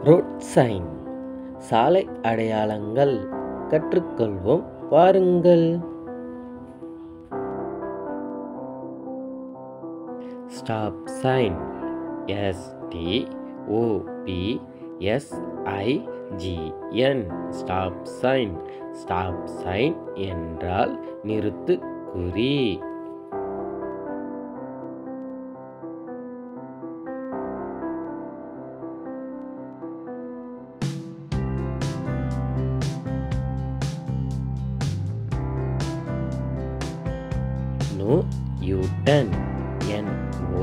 Road sign சாலை அடையாளங்கள் கற்றுக்கொள்வோம் வாருங்கள். Stop sign STOPSIGN stop sign. Stop sign என்றால் நிறுத்து குறி. No U turn NOUTURN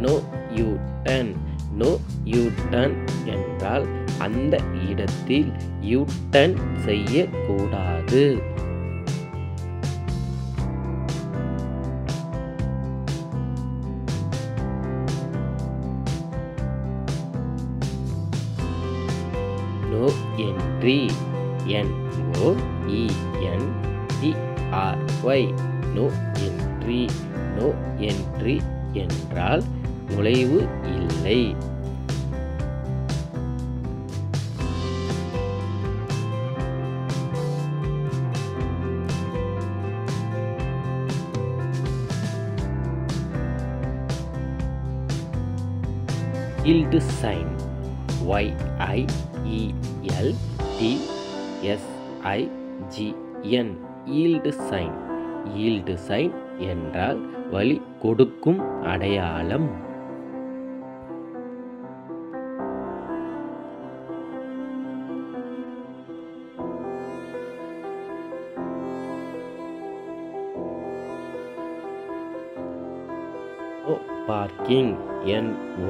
no U turn. No U turn என்றால் அந்த இடத்தில் யூ-டர்ன் செய்யக்கூடாது. No entry NOENTRY no entry. No entry என்றால் நுழைவு இல்லை. Yield sign YIELDSIGN yield sign. Yield sign என்றால் வழி கொடுக்கும் அடையாளம். No parking NOPARKING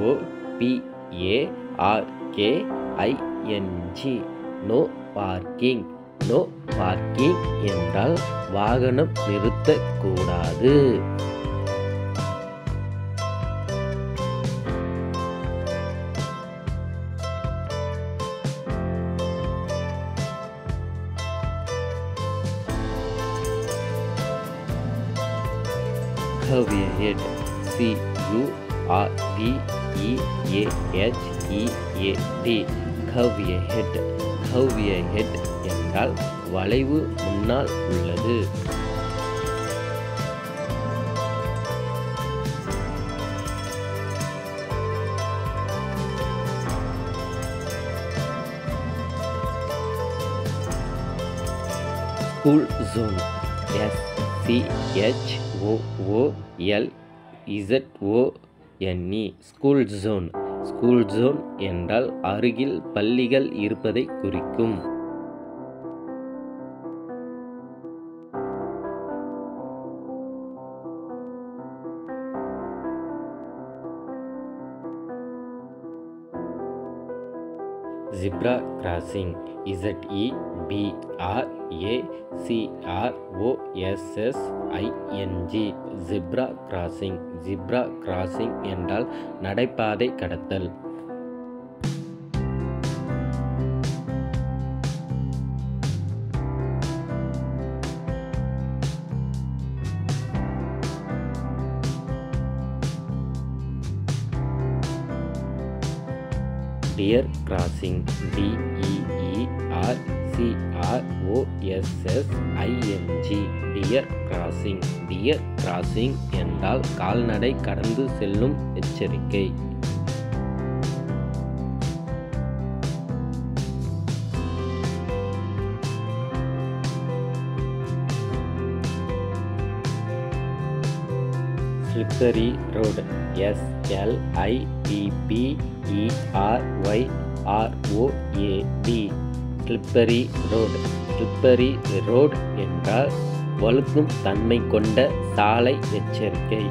no parking. No parking என்றால் வாகனம் நிறுத்தக்கூடாது. Curve ahead CURVEAHEAD curve ahead. curve ahead என்றால் வளைவு முன்னால் உள்ளது. School zone SCHOOLZONE school zone. School zone என்றால் அருகில் பள்ளிகள் இருப்பதை குறிக்கும். Zebra crossing ZEBRACROSSING zebra crossing. Zebra crossing என்றால் நடைபாதை கடத்தல். Deer crossing DEERCROSSING deer crossing. Deer crossing என்றால் கால்நடை கடந்து செல்லும் எச்சரிக்கை. Slippery road SLIPPERYROAD slippery road. Slippery road என்றால் வழுக்கும் தன்மை கொண்ட சாலை எச்சரிக்கை.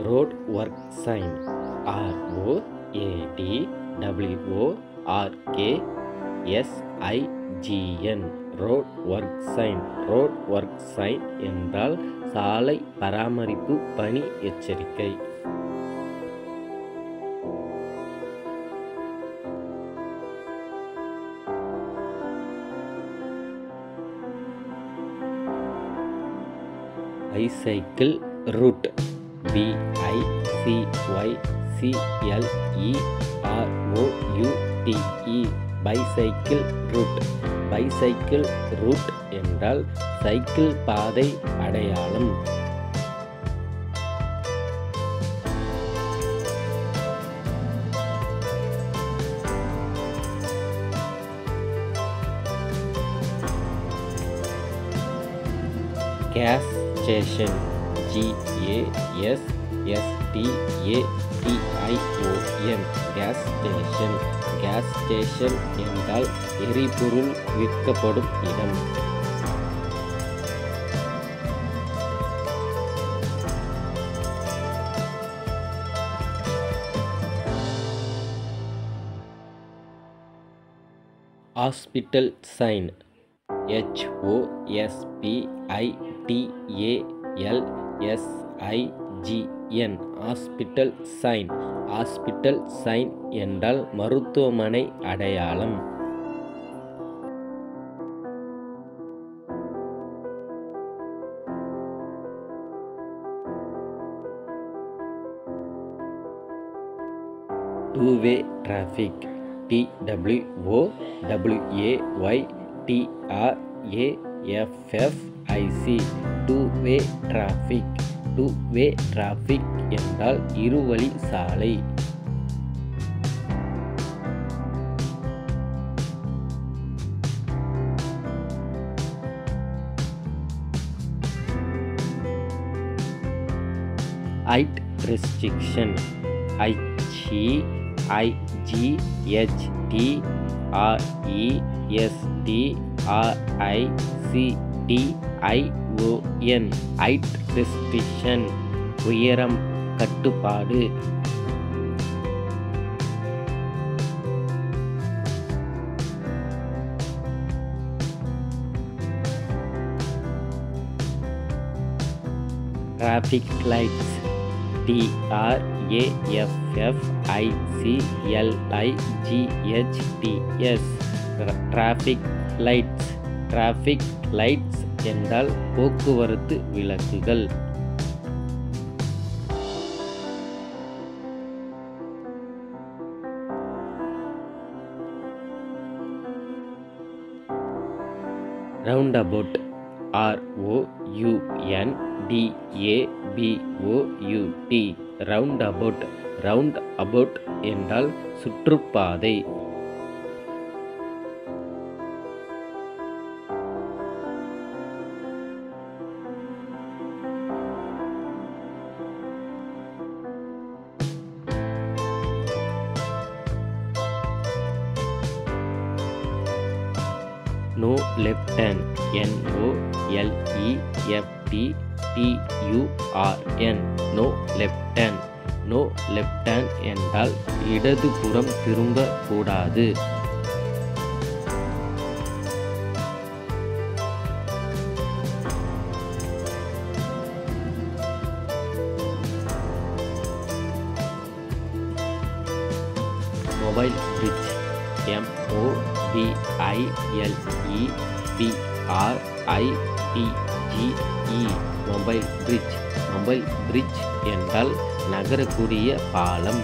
Road work sign ROADWORKSIGN road work sign. Road work sign என்றால் சாலை பராமரிப்பு பணி எச்சரிக்கை. Bicycle route BICYCLEROUTE bicycle root. Bicycle route என்றால் சைக்கிள் பாதை அடையாளம். Gas station GASSTATION gas station. Gas station என்றால் எரிபொருள் விற்கப்படும் இடம். Hospital sign HOSPITALSIGN hospital sign. Hospital sign என்றால் மருத்துவமனை அடையாளம். Two way traffic TWOWAYTRAFFIC two way traffic. Two way traffic என்றால் இருவழி சாலை. Height restriction HEIGHTRESTRICTION height restriction உயரம் கட்டுப்பாடு. Traffic lights TRAFFICLIGHTS traffic lights. Traffic lights என்றால் போக்குவரத்து விளக்குகள். Roundabout ROUNDABOUT roundabout. Roundabout என்றால் சுற்றுப்பாதை. No left hand NOLEFTTURN no left hand. No left hand என்றால் இடதுபுறம் திரும்ப கூடாது. Mobile bridge MOBILEBRIDGE mobile bridge. Mobile bridge என்றால் நகரக்கூடிய பாலம்.